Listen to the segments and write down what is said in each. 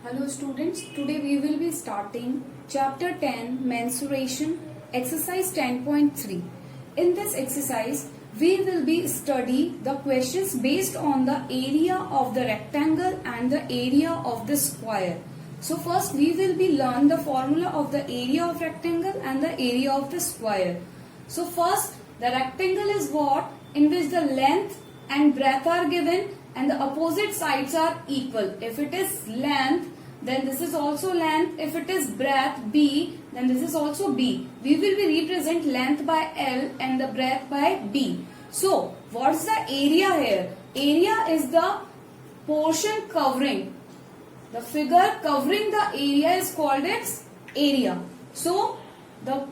Hello students, today we will be starting chapter 10 mensuration exercise 10.3. In this exercise we will be study the questions based on the area of the rectangle and the area of the square. So first we will be learn the formula of the area of rectangle and the area of the square. So first the rectangle is what? In which the length and breadth are given and the opposite sides are equal. If it is length, then this is also length. If it is breadth B, then this is also B. We will be represent length by L and the breadth by B. So what's the area here? Area is the portion covering. The figure covering the area is called its area. So the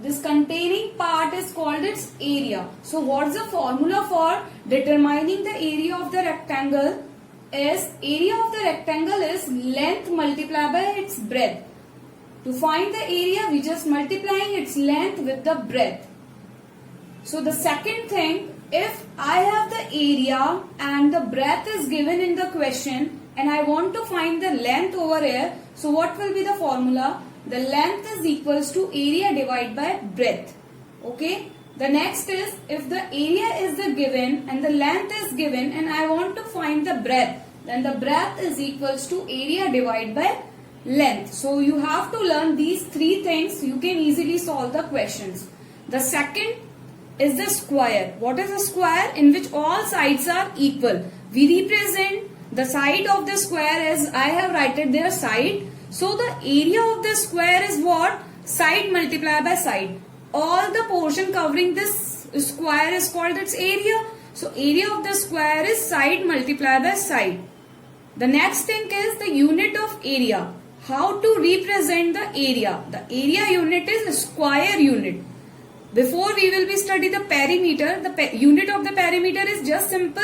this containing part is called its area. So what's the formula for determining the area of the rectangle? Is area of the rectangle is length multiplied by its breadth. To find the area, we just multiplying its length with the breadth. So the second thing, if I have the area and the breadth is given in the question and I want to find the length over here, so what will be the formula? The length is equals to area divided by breadth. Okay. The next is, if the area is the given and the length is given and I want to find the breadth, then the breadth is equals to area divided by length. So you have to learn these three things. You can easily solve the questions. The second is the square. What is a square? In which all sides are equal. We represent the side of the square as I have written their side. So the area of the square is what? Side multiplied by side. All the portion covering this square is called its area. So area of the square is side multiplied by side. The next thing is the unit of area. How to represent the area? The area unit is square unit. Before we will be study the perimeter. The unit of the perimeter is just simple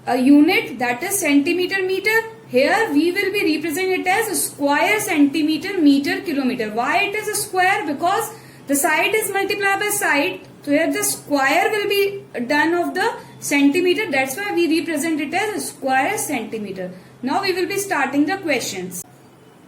a unit, that is centimeter meter. Here we will be representing it as square centimeter meter kilometer. Why it is a square? Because the side is multiplied by side. So here the square will be done of the centimeter. That's why we represent it as square centimeter. Now we will be starting the questions.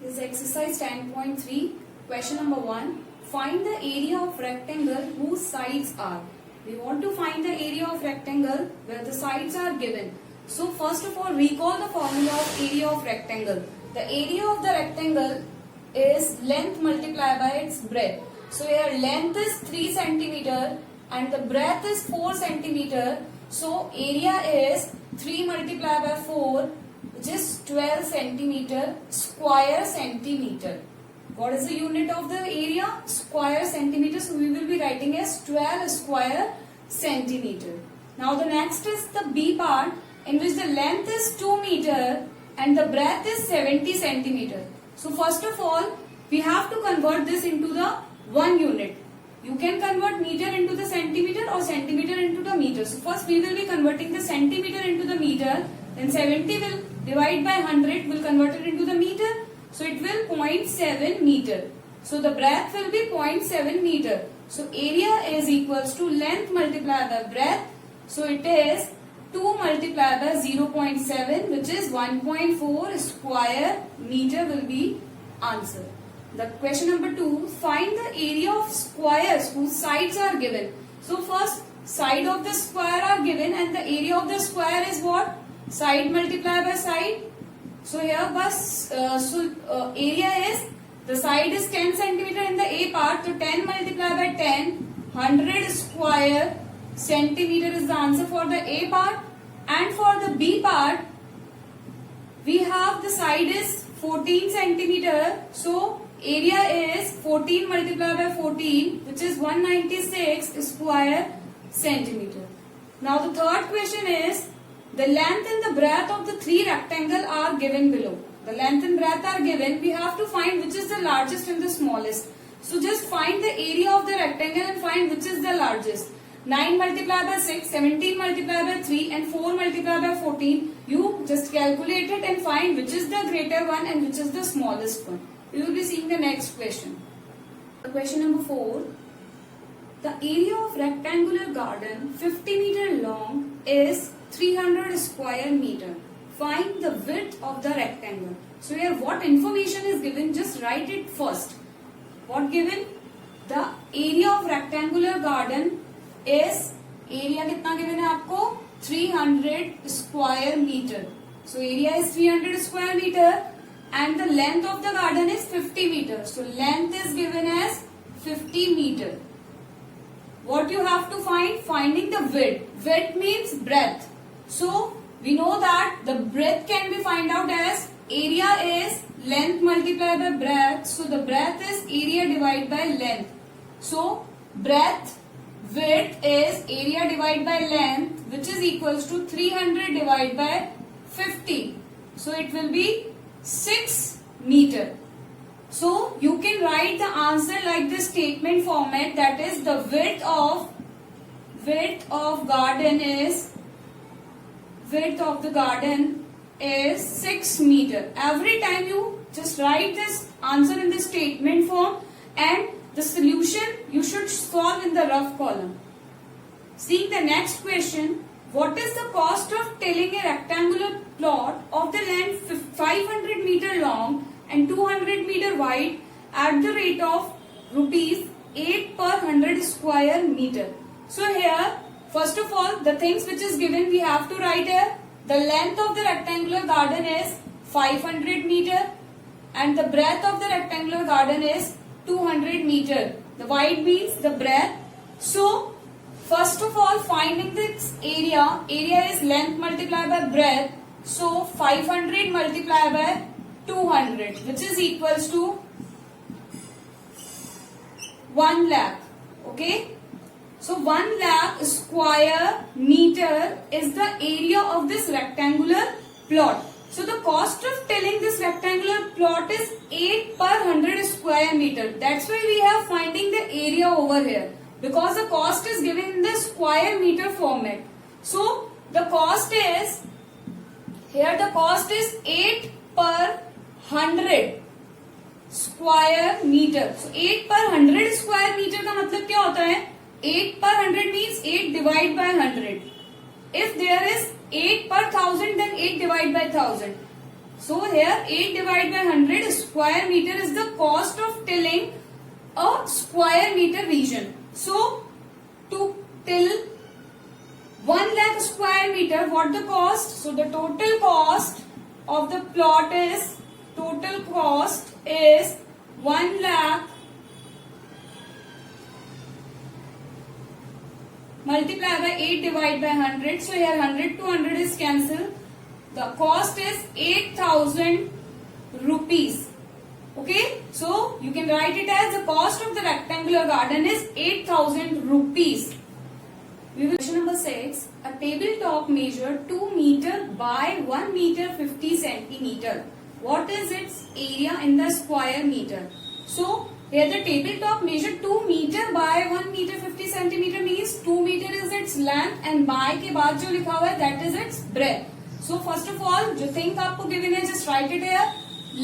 This is exercise 10.3. Question number 1. Find the area of rectangle whose sides are. We want to find the area of rectangle where the sides are given. So first of all, recall the formula of area of rectangle. The area of the rectangle is length multiplied by its breadth. So here length is 3 centimeter and the breadth is 4 centimeter. So area is 3 multiplied by 4, which is 12 centimeter square centimeter. What is the unit of the area? Square centimeter. So we will be writing as 12 square centimeter. Now the next is the B part, in which the length is 2 meter and the breadth is 70 centimeter. So first of all, we have to convert this into the one unit. You can convert meter into the centimeter or centimeter into the meter. So first we will be converting the centimeter into the meter. Then 70 will divide by 100 will convert it into the meter. So it will 0.7 meter. So the breadth will be 0.7 meter. So area is equals to length multiplied by breadth. So it is 2 multiplied by 0.7, which is 1.4 square meter will be answer. The question number 2, find the area of squares whose sides are given. So first side of the square are given and the area of the square is what? Side multiplied by side. So here area is, the side is 10 centimeter in the A part. So 10 multiplied by 10, 100 square centimeter is the answer for the A part. And for the B part, we have the side is 14 centimeter. So area is 14 multiplied by 14, which is 196 square centimeter. Now the third question is, the length and the breadth of the three rectangles are given below. The length and breadth are given. We have to find which is the largest and the smallest. So just find the area of the rectangle and find which is the largest. 9 multiplied by 6, 17 multiplied by 3 and 4 multiplied by 14. You just calculate it and find which is the greater one and which is the smallest one. We will be seeing the next question. Question number 4. The area of rectangular garden 50 meter long is 300 square meter. find the width of the rectangle. So here what information is given, just write it first. What given? The area of rectangular garden is, area कितना given है आपको? 300 square meter. So area is 300 square meter and the length of the garden is 50 meters. So length is given as 50 meter. What you have to find? Finding the width. Width means breadth. So we know that the breadth can be found out as area is length multiplied by breadth. So the breadth is area divided by length. So breadth, width is area divided by length, which is equals to 300 divided by 50. So it will be 6 meter. So you can write the answer like this statement format, that is the width of the garden is 6 meter. Every time you just write this answer in this statement form, and the solution you should solve in the rough column. Seeing the next question, what is the cost of tilling a rectangular plot of the length 500 meter long and 200 meter wide at the rate of rupees 8 per 100 square meter? So here, first of all, the things which is given we have to write here. The length of the rectangular garden is 500 meter and the breadth of the rectangular garden is 200 meter. The wide means the breadth. So first of all, finding this area is length multiplied by breadth. So 500 multiplied by 200, which is equals to 1 lakh. Okay. So 1 lakh square meter is the area of this rectangular plot. So the cost of tilling this rectangular plot is 8 per 100 square meter. That's why we have finding the area over here, because the cost is given in the square meter format. So the cost is, here the cost is 8 per 100 square meter. So 8 per 100 square meter का मतलब क्या होता है? 8 per 100 means 8 divided by 100. If there is 8 per 1000, then 8 divided by 1000. So here 8 divided by 100 square meter is the cost of tilling a square meter region. So to till 1 lakh square meter, what the cost? So the total cost of the plot is, 1 lakh multiply by 8 divided by 100. So here 100 to 100 is cancelled. The cost is 8,000 rupees. Okay. So you can write it as the cost of the rectangular garden is 8,000 rupees. We will question number 6. A tabletop measure 2 meter by 1 meter 50 centimeter. What is its area in the square meter? So here the tabletop measure 2 meter by 1 meter 50 centimeter means 2 meter is its length and by के बाद जो लिखा हुआ है that is its breadth. So first of all जो thing आपको given है just write it here.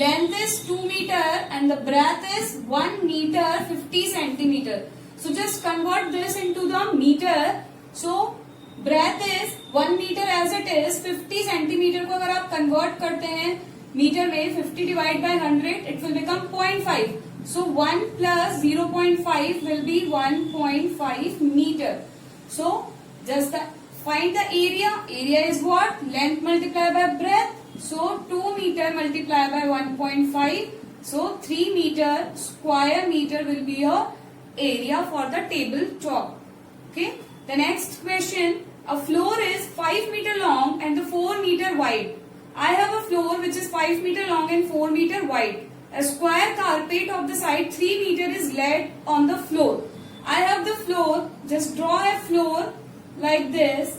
Length is 2 meter and the breadth is 1 meter 50 centimeter. So just convert this into the meter. So breadth is 1 meter as it is. 50 centimeter को अगर आप convert करते हैं metre में 50 divided by 100 it will become 0.5. So 1 plus 0.5 will be 1.5 meter. So just find the area. Area is what? Length multiplied by breadth. So 2 meter multiplied by 1.5. So 3 meter square meter will be your area for the tabletop. Okay. The next question. A floor is 5 meter long and 4 meter wide. I have a floor which is 5 meter long and 4 meter wide. A square carpet of the side 3 meter is laid on the floor. I have the floor. Just draw a floor like this,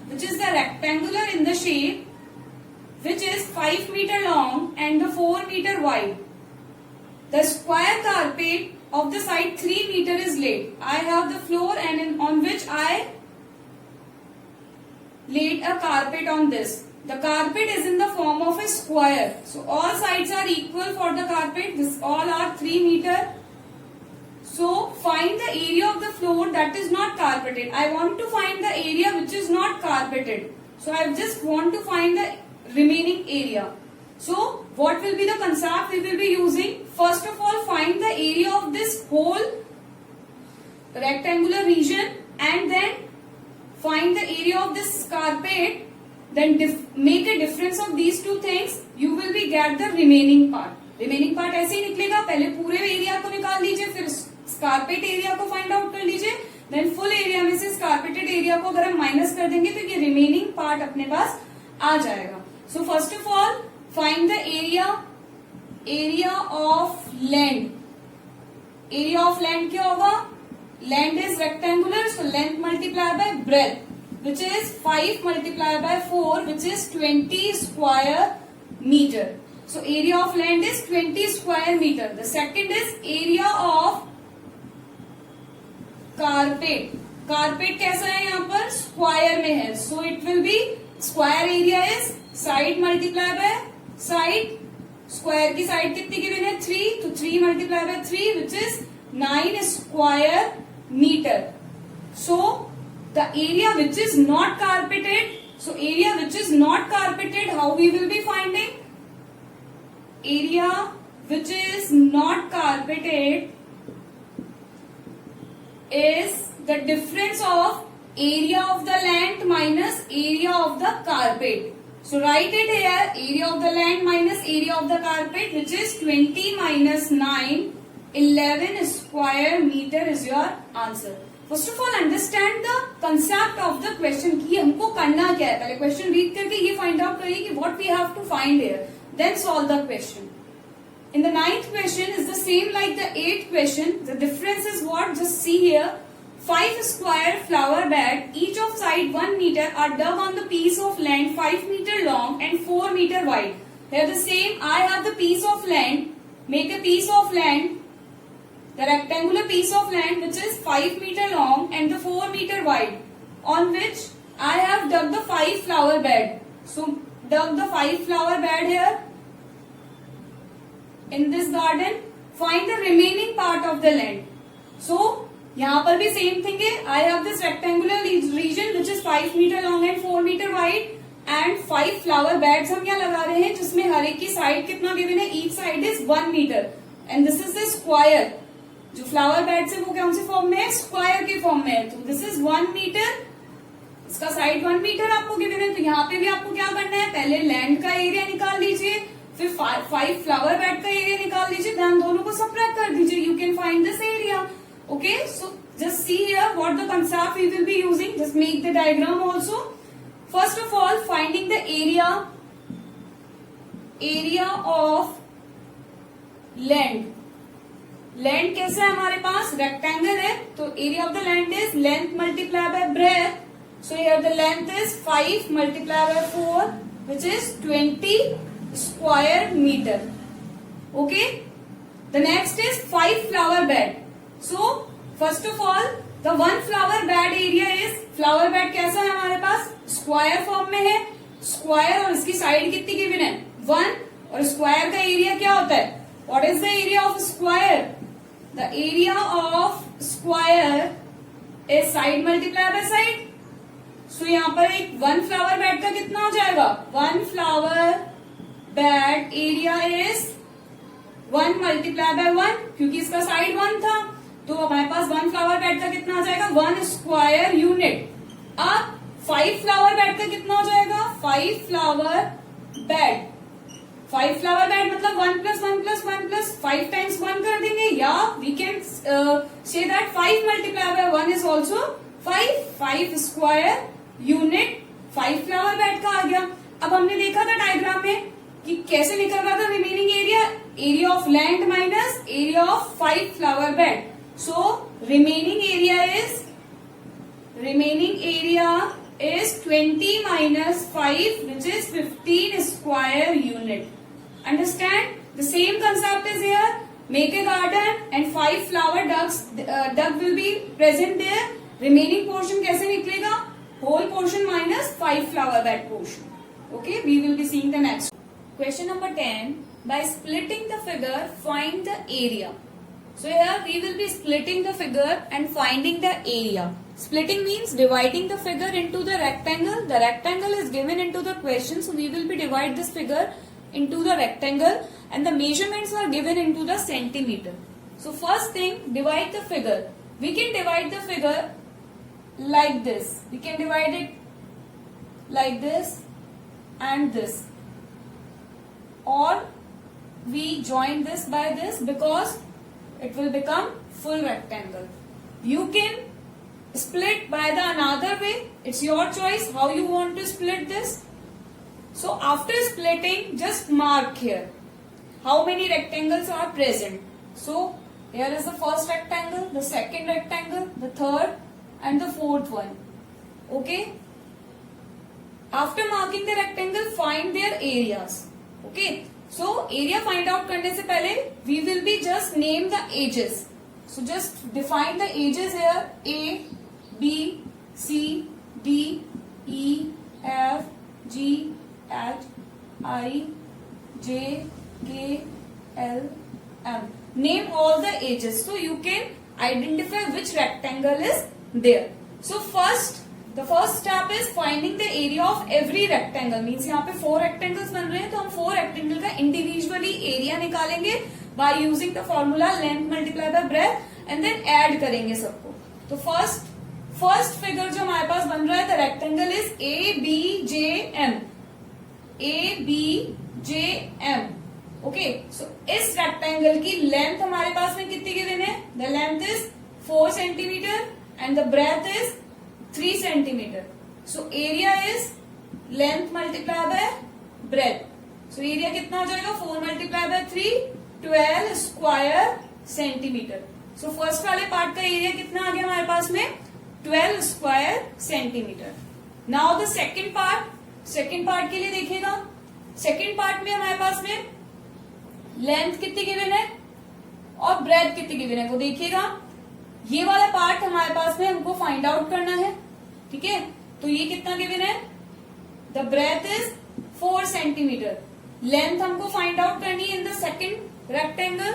which is the rectangular in the shape, which is 5 meter long and 4 meter wide. The square carpet of the side 3 meter is laid. I have the floor and on which I laid a carpet on this. The carpet is in the form of a square. So all sides are equal for the carpet. This all are 3 meter. So find the area of the floor that is not carpeted. I want to find the area which is not carpeted. So I just want to find the remaining area. So what will be the concept we will be using? First of all, find the area of this whole rectangular region and then find the area of this carpet. Then make a difference of these two things. You will be get the remaining part. Remaining part ऐसे ही निकलेगा. पहले पूरे area को निकाल लीजिए, फिर स्कारपेट area को find out कर लीजिए. देन फुल एरिया में से स्कारपेटेड एरिया को अगर हम माइनस कर देंगे तो ये रिमेनिंग पार्ट अपने पास आ जाएगा. So first of all find the area of land. Area of land क्या होगा? Land is rectangular, so length multiply by breath, which is 5 multiplied by 4, which is 20 square meter. So area of land is 20 square meter. The second is area of carpet. Carpet कैसा है यहाँ पर? Square में है. So it will be square area is side multiply by side. Square की side कितनी given है? 3. तो 3 multiply by 3, which is 9 square meter. So the area which is not carpeted, so area which is not carpeted, how we will be finding? Area which is not carpeted is the difference of area of the land minus area of the carpet. So write it here, area of the land minus area of the carpet, which is 20 minus 9, 11 square meter is your answer. First of all understand the concept of the question कि हमको करना क्या है. पहले question read करके ये find out करिए कि what we have to find here, then solve the question. In the 9th question is the same like the 8th question. The difference is what? Just see here. 5 square flower bed, each of side 1 meter, are dug on the piece of land 5 meter long and 4 meter wide. Here the same. I have the piece of land. Make a piece of land. The rectangular piece of land which is 5 meter long and the 4 meter wide, on which I have dug the 5 flower bed. So dug the 5 flower bed here in this garden. Find the remaining part of the land. So यहाँ पर भी same thing है. I have this rectangular region which is 5 meter long and 4 meter wide and 5 flower beds हम यहाँ लगा रहे हैं जिसमें हर एक की साइड कितना गिवन है? Each side is 1 meter and this is the square. जो फ्लावर बेड्स है वो कौन से फॉर्म में है? स्क्वायर के फॉर्म में है. तो दिस इज 1 मीटर, इसका साइड 1 मीटर आपको गिवन है. तो यहाँ पे भी आपको क्या करना है? पहले लैंड का एरिया निकाल लीजिए, फिर 5 फ्लावर बेड का एरिया निकाल लीजिए, ध्यान दोनों को सबट्रैक्ट कर दीजिए. You can find this area. Okay, so just see here what the concept we will be using. Just make the diagram also. First of all finding the area of land. Land कैसा है हमारे पास? Rectangle है. तो area of the land is length multiply by breadth. So here the length is 5 multiply by 4, which is 20 square metre. Okay, the next is 5 flower bed. So first of all the 1 flower bed area is, flower bed कैसा है हमारे पास? Square form में है. Square और इसकी side कितनी given है? 1. और स्क्वायर का एरिया क्या होता है? What is the area of square? The area of square is side multiply by side. So यहाँ पर एक 1 flower bed का कितना हो जाएगा? 1 flower bed area is 1 multiply by 1, क्योंकि इसका साइड 1 था. तो हमारे पास 1 flower bed का कितना आ जाएगा? 1 square unit. अब 5 flower bed का कितना हो जाएगा? 5 flower bed. 5 फ्लावर बेड मतलब 1 plus 1 plus 1 plus 5 times 1 कर देंगे, या we can say that 5 multiply by 1 is also 5. 5 square unit 5 flower bed का आ गया. अब हमने देखा था डायग्राम में कि कैसे निकल रहा था remaining area. Area of land minus area of 5 flower bed. So remaining area is 20 minus 5, which is 15 square unit. Understand? The same concept is here. Make a garden and 5 flower duck will be present there. Remaining portion कैसे निकलेगा? Whole portion minus 5 flower bed portion. Okay, we will be seeing the next. Question number 10. By splitting the figure, find the area. So here we will be splitting the figure and finding the area. Splitting means dividing the figure into the rectangle. The rectangle is given into the question, so we will be divide this figure into the rectangle, and the measurements are given into the centimeter. So first thing, divide the figure. We can divide the figure like this. We can divide it like this and this, or we join this by this because it will become full rectangle. You can split by the another way. It's your choice how you want to split this. So after splitting, just mark here how many rectangles are present. So here is the first rectangle, the second rectangle, the third and the fourth one. Okay. After marking the rectangle, find their areas. Okay. So area find out करने से पहले we will be just name the edges. So just define the edges here: A, B, C, D, E, F, G, H, I, J, K, L, M. Name all the edges so you can identify which rectangle is there. So the first step is finding the area of every rectangle. Means यहाँ पे 4 rectangles बन रहे हैं, तो हम 4 rectangle का individually area निकालेंगे by using the formula length multiplied by breadth and then add करेंगे सबको. तो first figure जो हमारे पास बन रहा है, the rectangle is ABJM. ABJM. Okay, so इस rectangle की length हमारे पास में कितनी given है? The length is 4 centimeter and the breadth is 3 centimeter. So area is length multiplied by breadth. So area कितना हो जाएगा? 4 multiplied by 3, 12 square centimeter. So first वाले पार्ट का एरिया कितना आ गया हमारे पास में? 12 square centimeter. Now the second part के लिए देखिएगा. सेकेंड पार्ट में हमारे पास में लेंथ कितनी गिवन है और ब्रेथ कितनी गिवन है वो देखिएगा. ये वाला पार्ट हमारे पास में हमको फाइंड आउट करना है. ठीक है, तो ये कितना गिवन है? The breadth is 4 centimetre. Length हमको फाइंड आउट करनी है इन द सेकेंड रेक्टेंगल.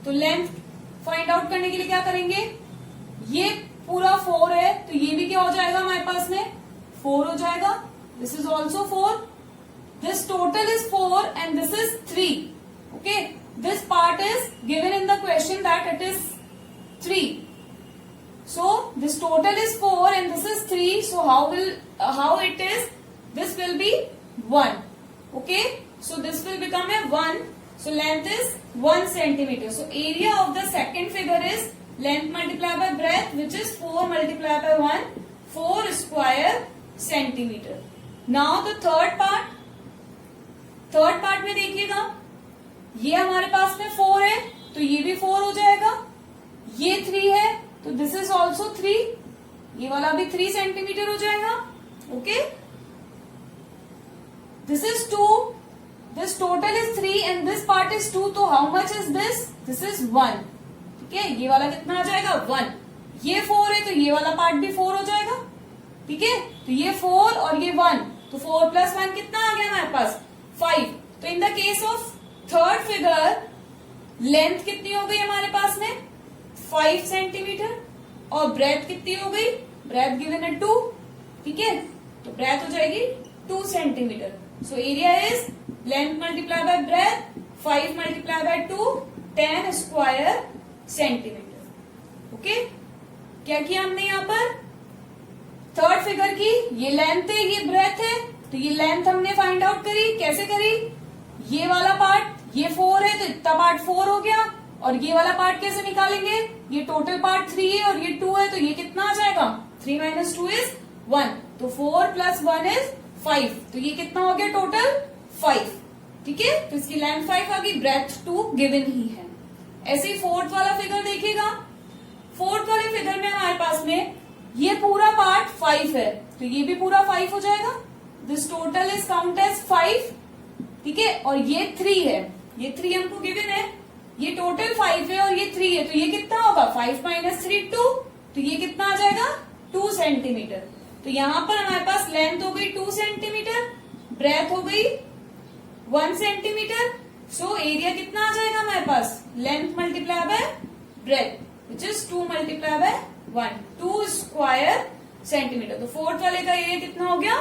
तो लेंथ फाइंड आउट करने के लिए क्या करेंगे? ये पूरा 4 है तो ये भी क्या हो जाएगा हमारे पास में? 4 हो जाएगा. This is also 4. This total is 4 and this is 3. Okay, this part is given in the question that it is 3. So this total is 4 and this is 3. So how it is? This will be 1. Okay. So this will become a 1. So length is 1 centimeter. So area of the second figure is length multiplied by breadth, which is 4 multiplied by 1, 4 square centimeter. Now the third part. Third part में देखिएगा, ये हमारे पास में 4 है तो ये भी 4 हो जाएगा. ये 3 है तो दिस इज ऑल्सो 3. ये वाला भी 3 सेंटीमीटर हो जाएगा. Okay, this is 2. This total is 3 and this part is 2. तो how much is this? This is 1. ठीक है, ये वाला कितना आ जाएगा? 1. ये 4 है तो ये वाला पार्ट भी 4 हो जाएगा. ठीक है, तो ये 4 और ये 1, तो 4 प्लस 1 कितना आ गया हमारे पास? 5. तो in the case of third figure length कितनी हो गई हमारे पास में? 5 सेंटीमीटर. और ब्रेथ कितनी हो गई? ब्रेथ गिवन है 2. ठीक है, तो ब्रेथ हो जाएगी 2 centimetre. So area is length multiply by breath, 5 multiply bye 2, 10 square centimetre. Okay, क्या किया हमने यहाँ पर? थर्ड फिगर की ये लेंथ है, ये ब्रेथ है, तो ये लेंथ हमने फाइंड आउट करी. कैसे करी? ये वाला पार्ट, ये 4 है तो इतना पार्ट 4 हो गया. और ये वाला पार्ट कैसे निकालेंगे? ये टोटल पार्ट 3 है और ये 2 है तो ये कितना आ जाएगा? 3 माइनस 2 इज 1. तो 4 प्लस 1 इज 5. तो ये कितना हो गया टोटल? 5. ठीक है, तो इसकी लेंथ 5 आ गई, ब्रेथ 2 गिवन ही है. ऐसे ही फोर्थ वाला फिगर देखिएगा. फोर्थ वाले फिगर में हमारे पास में ये पूरा पार्ट 5 है तो ये भी पूरा 5 हो जाएगा. This total is count as 5. ठीक है, और ये 3 है, ये 3 हमको गिवन है. ये टोटल 5 है और ये 3 है तो ये कितना होगा? 5 माइनस 3 2. तो ये कितना आ जाएगा? 2 सेंटीमीटर. तो यहां पर हमारे पास लेंथ हो गई 2 सेंटीमीटर, ब्रेथ हो गई 1 सेंटीमीटर. सो एरिया कितना आ जाएगा हमारे पास? Length multiply by breadth, which is 2 multiply by 1, 2 square centimetre. तो फोर्थ वाले का एरिया कितना हो गया?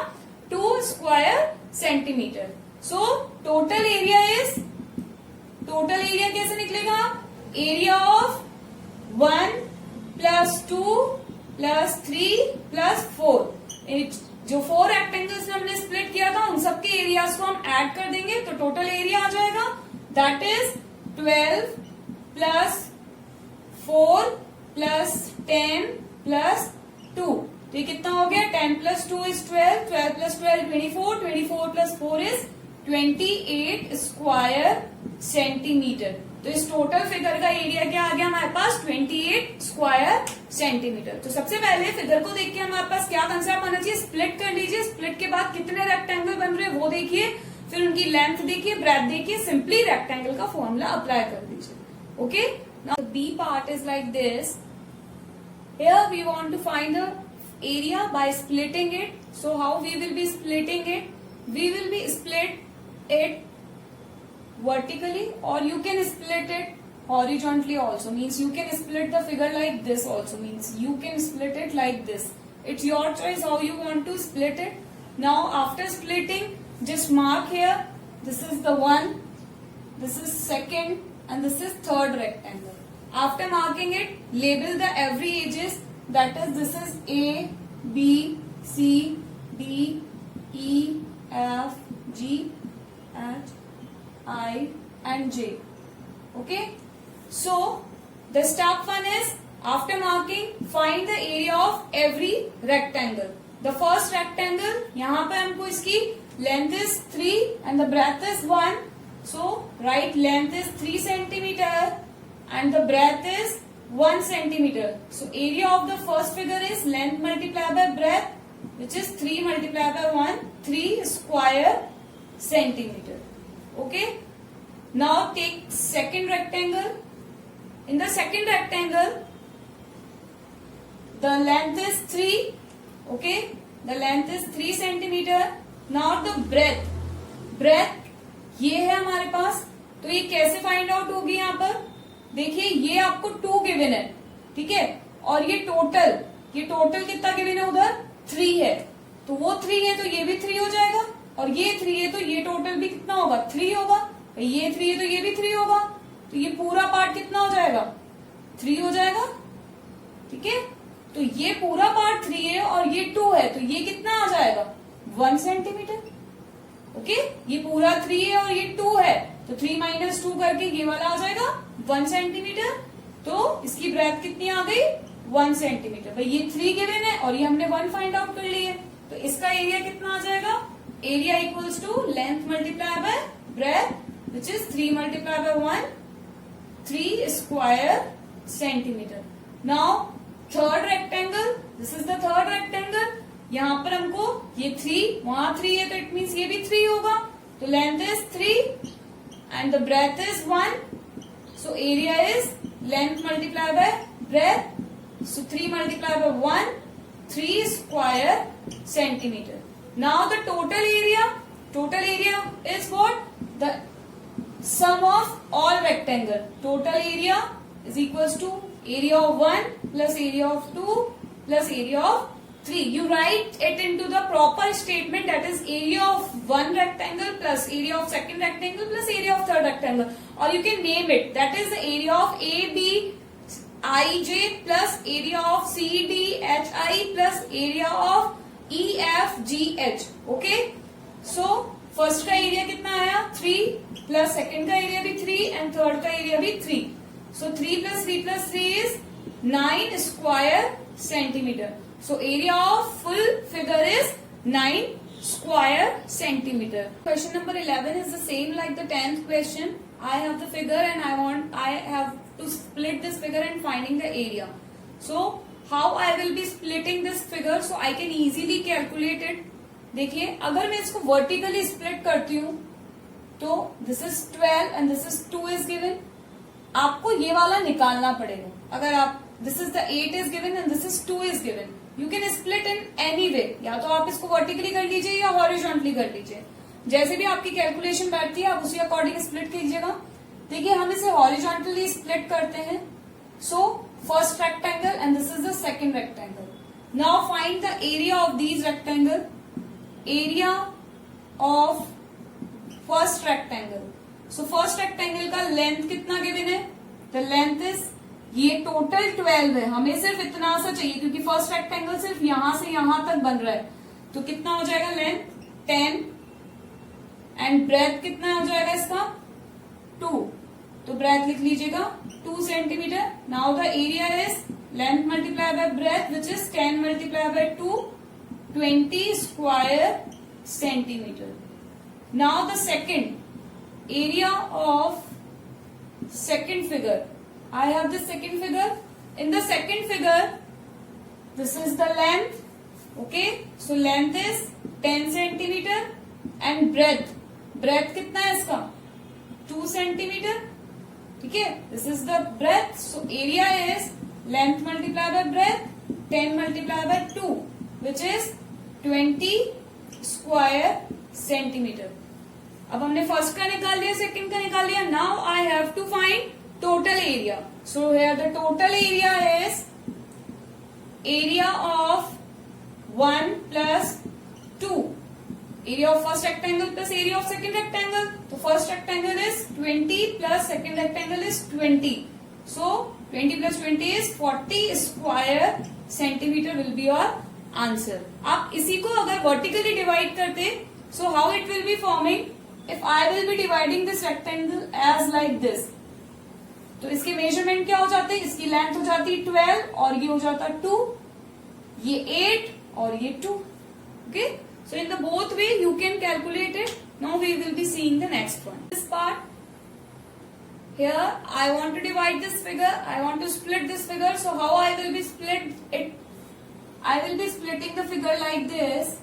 2 square centimetre. So total area कैसे निकलेगा? Area of 1 plus 2 plus 3 plus 4, जो 4 रेक्टेंगल्स हमने स्प्लिट किया था उन सबके एरियाज को हम ऐड कर देंगे तो टोटल एरिया आ जाएगा, that is 12 plus 4 plus 10 plus 2। तो ये कितना हो गया? 10 plus 2 is 12, 12 plus 12 24, 24 plus 4 is 28 square centimetre. तो इस टोटल फिगर का एरिया क्या आ गया हमारे पास? 28 स्क्वायर सेंटीमीटर। तो सबसे पहले फिगर को देख के हमारे पास क्या कंसेप्ट आना चाहिए? स्प्लिट कर लीजिए, स्प्लिट के बाद कितने रेक्टेंगल बन रहे हैं वो देखिए, फिर उनकी लेंथ देखिए, ब्रेथ देखिए, सिंपली रेक्टेंगल का फॉर्मूला अप्लाई कर दीजिए। Okay, now the B part is like this. Here we want to find the area by splitting it. So how we will be splitting it? We will be split it vertically or you can split it horizontally also, means you can split the figure like this also, means you can split it like this. It's your choice how you want to split it. Now after splitting, just mark here, this is the one, this is second and this is third rectangle. After marking it, label the every edges, that is this is A, B, C, D, E, F, G, H, I and J. Okay, so the step one is after marking find the area of every rectangle. The first rectangle, यहाँ पे हमको इसकी length is 3 and the breadth is 1. So write length is 3 centimeter and the breadth is 1 centimeter. So area of the first figure is length multiplied by breadth, which is 3 multiplied by 1, 3 square centimeter. Okay. Now take second rectangle. In the second rectangle, the length is 3. Okay. The length is 3 centimeter. Now the breadth ये है हमारे पास, तो ये कैसे find out होगी? यहाँ पर देखिए ये आपको 2 गिवन है, ठीक है, और ये टोटल कितना गिवन है? उधर 3 है, तो वो 3 है तो ये भी 3 हो जाएगा, और ये 3 है तो ये टोटल भी कितना होगा? 3 होगा। ये 3 है तो ये भी 3 होगा, तो ये पूरा पार्ट कितना हो जाएगा? 3 हो जाएगा, ठीक है। तो ये पूरा पार्ट 3 है और ये 2 है, तो ये कितना आ जाएगा? 1 सेंटीमीटर। ओके, ये पूरा 3 है और ये 2 है, तो 3 माइनस 2 करके ये वाला आ जाएगा 1 सेंटीमीटर। तो इसकी ब्रेथ कितनी आ गई? 1 सेंटीमीटर। भाई ये 3 गिवन है और ये हमने 1 फाइंड आउट कर ली है, तो इसका एरिया कितना आ जाएगा? Area equals to length multiply by breadth, which is 3 multiply by 1, 3 square centimetre. Now third rectangle, this is the third rectangle. यहाँ पर हमको ये 3, वहां 3 है तो इट मीन्स ये भी 3 होगा, तो length is 3 and the breadth is 1. So area is length multiplied by breadth. So 3 multiplied by 1, 3 square centimeter. Now the total area is what? The sum of all rectangle. Total area is equals to area of 1 plus area of 2 plus area of 3. You write it into the proper statement, that is area of one rectangle plus area of second rectangle plus area of third rectangle, or you can name it, that is the area of AB IJ plus area of CD HI plus area of EFGH. Okay, so first का area कितना आया? 3 plus second का area भी 3 and third का area भी 3. So 3 plus 3 plus 3 is 9 square centimeter. So area of full figure is 9 square centimeter. Question number 11 is the same like the 10th question. I have the figure and I have to split this figure and finding the area. So how I will be splitting this figure so I can easily calculate it. देखिए अगर मैं इसको vertically split करती हूँ तो this is 12 and this is 2 is given. आपको ये वाला निकालना पड़ेगा। अगर आप this is the 8 is given and this is 2 is given. You can split in any way. या तो आप इसको वर्टिकली कर लीजिए या हॉरिजॉन्टली कर लीजिए, जैसे भी आपकी कैलकुलेशन बैठती है आप उसी अकॉर्डिंग स्प्लिट कीजिएगा। देखिए हम इसे हॉरिजॉन्टली स्प्लिट करते हैं। सो first rectangle and this is the second rectangle. Now find the area of these rectangle. Area of first rectangle. So first rectangle का length कितना given है? The length is, ये टोटल 12 है, हमें सिर्फ इतना सा चाहिए क्योंकि फर्स्ट रेक्टेंगल सिर्फ यहां से यहां तक बन रहा है. तो कितना हो जाएगा लेंथ 10 एंड ब्रेथ कितना हो जाएगा इसका 2. तो ब्रेथ लिख लीजिएगा 2 centimetre. Now the area is length multiply by breadth which is 10 multiply by 2, 20 square centimetre. Now the second area of second figure. I have the second figure. In the second figure, this is the length. Okay, so length is 10 centimeter and breadth. Breadth कितना है इसका 2 centimeter. ठीक है, this is the breadth. So area is length multiplied by breadth, 10 multiplied by 2, which is 20 square centimeter. अब हमने first का निकाल लिया, सेकंड का निकाल लिया. Now I have to find total area. So here the total area is area of 1 plus 2. Area of first rectangle plus area of second rectangle. तो first rectangle is 20 plus second rectangle is 20. So 20 plus 20 is 40 square centimetre will be your answer. आप इसी को अगर vertically divide करते, so how it will be forming? If I will be dividing this rectangle as like this, तो इसके measurement क्या हो जाते हैं? इसकी लेंथ हो जाती है 12 और ये हो जाता है 2, ये 8 और ये 2. Okay, so in the both way you can calculate it. Now we will be seeing the next one. This part here I want to divide this figure. I want to split this figure. So how I will be split it? I will be splitting the figure like this.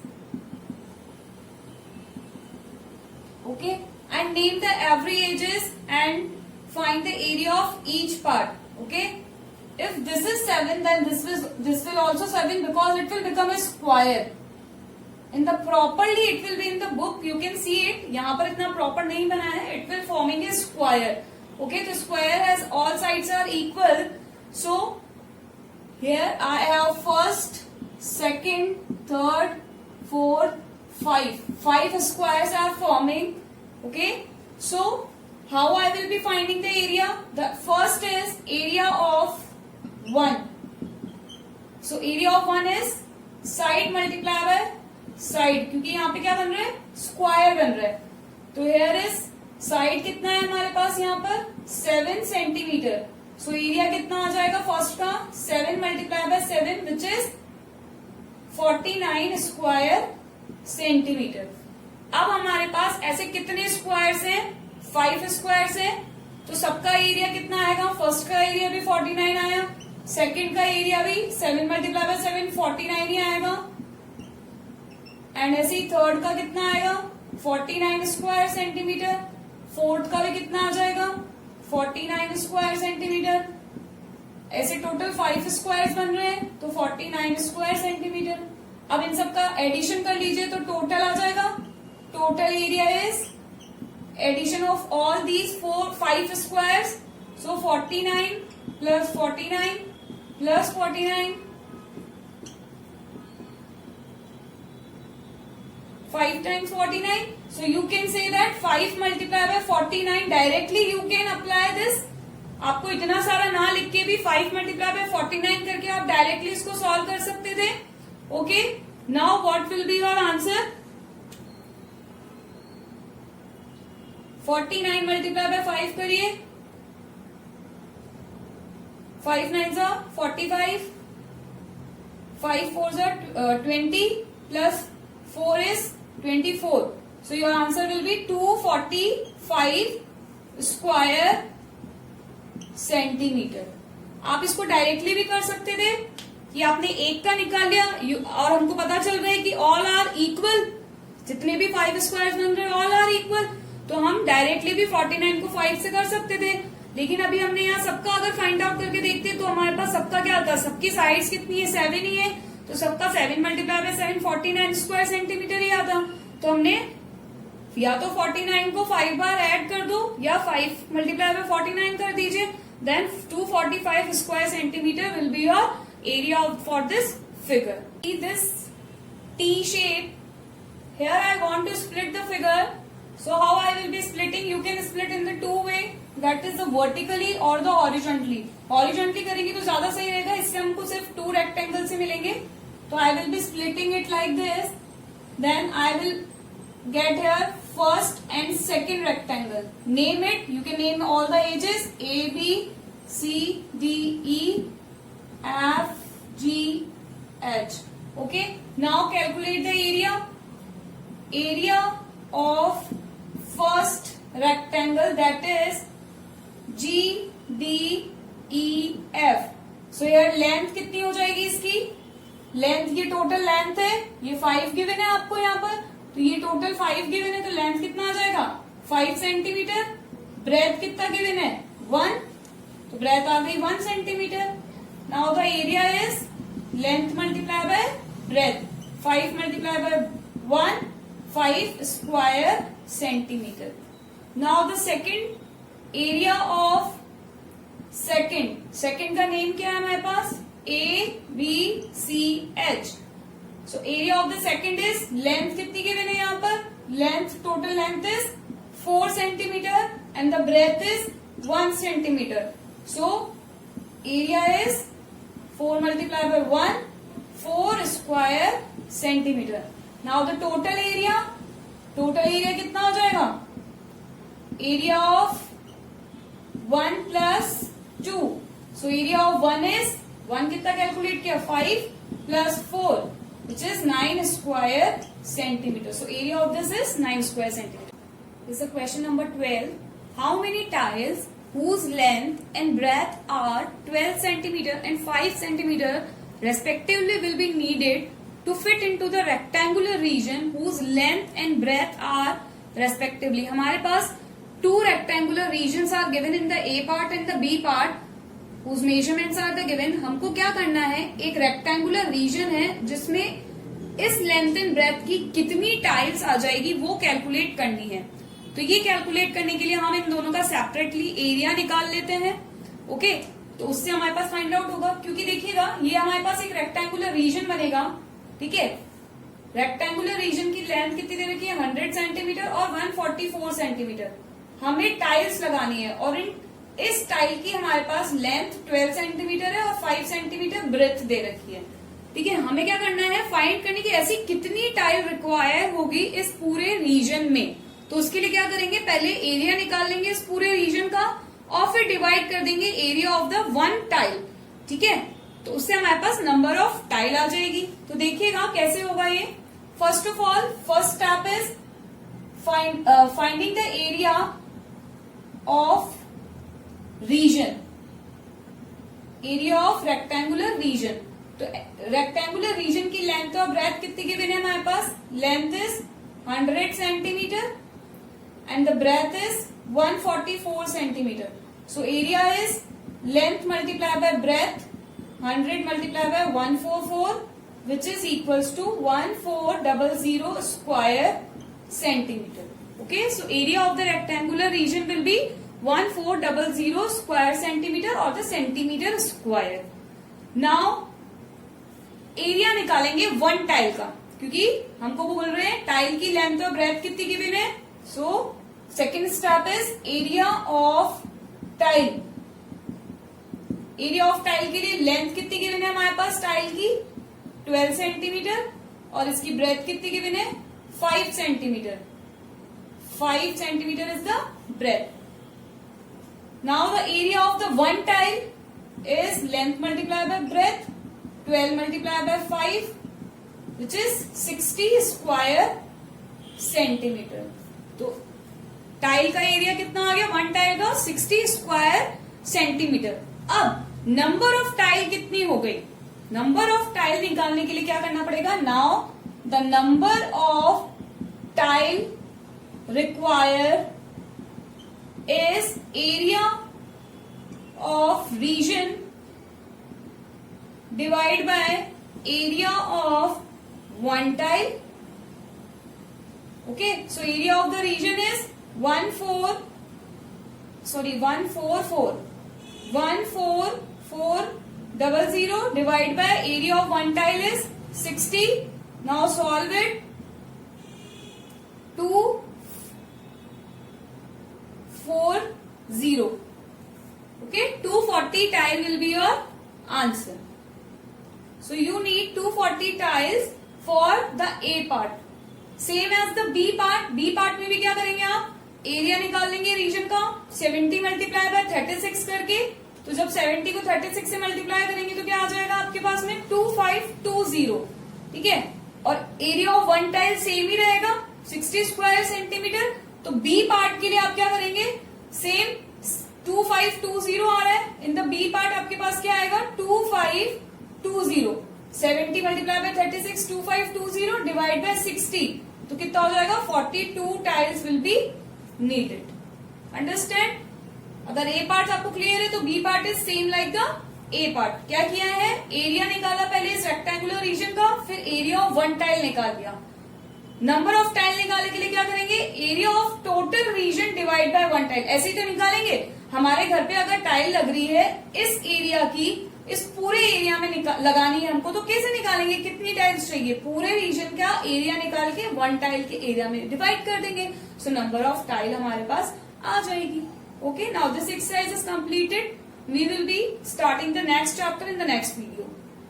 Okay, and name the every edges and find the area of each part. Okay, if this is 7 then this will also 7 because it will become a square. In the properly it will be in the book, you can see it. यहाँ पर इतना proper नहीं बना है. It will forming a square. Okay, the square has all sides are equal. So here I have first, second, third, fourth, 5 squares are forming. Okay, so how I will be finding the area? The first is area of 1. So area of 1 is side multiply by side, क्योंकि यहाँ पे क्या बन रहा है? Square बन रहा है. तो here is साइड कितना है हमारे पास यहाँ पर 7 सेंटीमीटर. सो एरिया कितना आ जाएगा फर्स्ट का 7 multiply by 7 which is 49 square centimetre. अब हमारे पास ऐसे कितने स्क्वायर्स हैं? 5 स्क्वायर्स हैं. तो सबका एरिया कितना आएगा? फर्स्ट का एरिया भी 49 आया, सेकंड का एरिया भी 7 मल्टीप्लाई बाय 7 49 ही आएगा, एंड ऐसे ही थर्ड का कितना आएगा? 49 स्क्वायर सेंटीमीटर. फोर्थ का भी कितना आ जाएगा? 49 स्क्वायर सेंटीमीटर. ऐसे टोटल 5 स्क्वायर्स बन रहे हैं तो 49 स्क्वायर सेंटीमीटर. अब इन सब का एडिशन कर लीजिए तो टोटल आ जाएगा. Total area is addition of all these 5 squares. So 49 plus 49 plus 49, 5 times 49. So you can say that 5 multiplied by 49. Directly you can apply this. आपको इतना सारा ना लिख के भी 5 multiplied by 49 करके आप डायरेक्टली इसको सॉल्व कर सकते थे. Okay, now what will be your answer? 49 multiply by 5 करिए. 5 9 जा 45, 5 4 जा 20 plus 4 is 24. So your answer will be 245 square centimetre. आप इसको डायरेक्टली भी कर सकते थे कि आपने एक का निकाल लिया और हमको पता चल रहा है कि ऑल आर इक्वल. जितने भी 5 स्क्वायर्स बन रहे हैं ऑल आर इक्वल, तो हम डायरेक्टली भी 49 को 5 से कर सकते थे. लेकिन अभी हमने यहाँ सबका अगर फाइंड आउट करके देखते तो हमारे पास सबका क्या आता है? सबकी साइड्स कितनी है? 7 ही है. तो सबका 7 मल्टीप्लाई बाय 7 49 स्क्वायर सेंटीमीटर ही आता. तो हमने या तो 49 को 5 बार ऐड कर दो या 5 मल्टीप्लाई बाय 49 कर दीजिए, then 245 square centimetre will be your area for this figure. See this T shape. Here I want to split the figure. So how I will be splitting? You can split in the two way. That is the vertically or the horizontally. Horizontally करेंगे तो ज्यादा सही रहेगा, इससे हमको सिर्फ 2 rectangle से मिलेंगे. तो I will be splitting it like this. Then I will get here first and second rectangle. Name it. You can name all the edges A, B, C, D, E, F, G, H. Okay. Now calculate the area. Area of first rectangle, that is G, D, E, F. So here length कितनी हो जाएगी इसकी? Length, ये total length है, ये 5 given है आपको यहाँ पर, तो ये टोटल 5 गिवन है, तो लेंथ कितना आ जाएगा? 5 सेंटीमीटर. ब्रेथ कितना गिवन है? 1. तो ब्रेथ आ गई 1 centimetre. Now the area is length multiplied by breadth. 5 multiplied by 1, 5 square centimeter. Now the second area of second का नेम क्या है हमारे पास? A, B, C, H. So area of the second is length कितनी given है यहाँ पर? Length, total length is 4 centimeter and the breadth is 1 centimeter. So area is 4 multiplied by 1, 4 square centimeter. Now the total area कितना हो जाएगा? Area of 1 plus 2. So area of 1 is 1 कितना calculate किया? 5 plus 4 which is 9 square centimeter. So area of this is 9 square centimeter. This is the question number 12. How many tiles whose length and breadth are 12 centimeter and 5 centimeter respectively will be needed to fit into the rectangular region whose length and breadth are respectively. हमारे पास 2 rectangular regions are given in the A part and the B part whose measurements are the given. हमको क्या करना है? एक rectangular region है जिसमें इस length and breadth की कितनी tiles आ जाएगी वो कैलकुलेट करनी है. तो ये कैलकुलेट करने के लिए हम इन दोनों का सेपरेटली एरिया निकाल लेते हैं. ओके, तो उससे हमारे पास फाइंड आउट होगा, क्योंकि देखिएगा ये हमारे पास एक रेक्टेंगुलर रीजन बनेगा. ठीक है, रेक्टेंगुलर रीजन की लेंथ कितनी दे रखी है? 100 सेंटीमीटर और 144 सेंटीमीटर. हमें टाइल्स लगानी है और इस टाइल की हमारे पास लेंथ 12 सेंटीमीटर है और 5 सेंटीमीटर ब्रेथ दे रखी है. ठीक है, हमें क्या करना है? फाइंड करने की ऐसी कितनी टाइल रिक्वायर होगी इस पूरे रीजन में. तो उसके लिए क्या करेंगे? पहले एरिया निकाल लेंगे इस पूरे रीजन का और फिर डिवाइड कर देंगे एरिया ऑफ द 1 टाइल. ठीक है, तो उससे हमारे पास नंबर ऑफ टाइल आ जाएगी. तो देखिएगा कैसे होगा ये. First of all, first step is finding the area of region, area of rectangular region. तो रेक्टेंगुलर रीजन की लेंथ और ब्रेथ कितनी गिवन है हमारे पास? Length is 100 centimetre and the breadth is 144 centimeter. So area is length multiplied by breadth, 100 multiplied by 144 which is equals to 1400 square centimeter. Okay, so area of the rectangular region will be 1400 square centimeter or the centimeter square. Now area निकालेंगे 1 tile का, क्योंकि हमको बोल रहे हैं tile की length और breadth कितनी गिवन है. So second step is area of tile. Area of tile के लिए लेंथ कितनी गिवन है हमारे पास? टाइल की 12 सेंटीमीटर और इसकी ब्रेथ कितनी गिवन है? 5 centimetre. 5 centimetre is the breadth. Now the area of the 1 tile is length multiply by breadth, 12 multiply by 5 which is 60 square centimetre. तो टाइल का एरिया कितना आ गया? 1 टाइल का 60 स्क्वायर सेंटीमीटर. अब नंबर ऑफ टाइल कितनी हो गई? नंबर ऑफ टाइल निकालने के लिए क्या करना पड़ेगा? Now the number of tile require is area of region divide by area of 1 tile. Okay, so area of the region is 14400 divided by area of one tile is 60. Now solve it. 240. Okay, 240 tile will be your answer. So you need 240 tiles for the A part. Same as the B part. B part में भी क्या करेंगे आप? Area निकाल लेंगे reason का 70 multiply by 36 करके. तो जब 70 को 36 से मल्टीप्लाई करेंगे तो क्या आ जाएगा आपके पास में 2520. ठीक है, और area of one tile same ही रहेगा 60 स्क्वायर सेंटीमीटर. तो बी पार्ट के लिए आप क्या करेंगे? सेम 2520 आ रहा है. इन द बी पार्ट आपके पास क्या आएगा? 2520. 70 मल्टीप्लाई बाय 36 2520 डिवाइड बाय 60. तो कितना हो जाएगा? 42 tiles will be needed. Understand? अगर ए पार्ट आपको क्लियर है तो B part is same like the A part. क्या किया है? एरिया निकाला पहले इस रेक्टेंगुलर रीजन का, फिर एरिया ऑफ वन टाइल निकाल दिया. नंबर ऑफ टाइल निकालने के लिए क्या करेंगे? Area of total region divide by one tile. ऐसे ही तो निकालेंगे. हमारे घर पे अगर टाइल लग रही है इस एरिया की, इस पूरे एरिया में लगानी है हमको, तो कैसे निकालेंगे? कितनी टाइल्स चाहिए? पूरे रीजन का एरिया निकाल के वन टाइल के एरिया में डिवाइड कर देंगे. सो नंबर ऑफ टाइल हमारे पास आ जाएगी. Okay, now this exercise is completed. We will be starting the next chapter in the next video.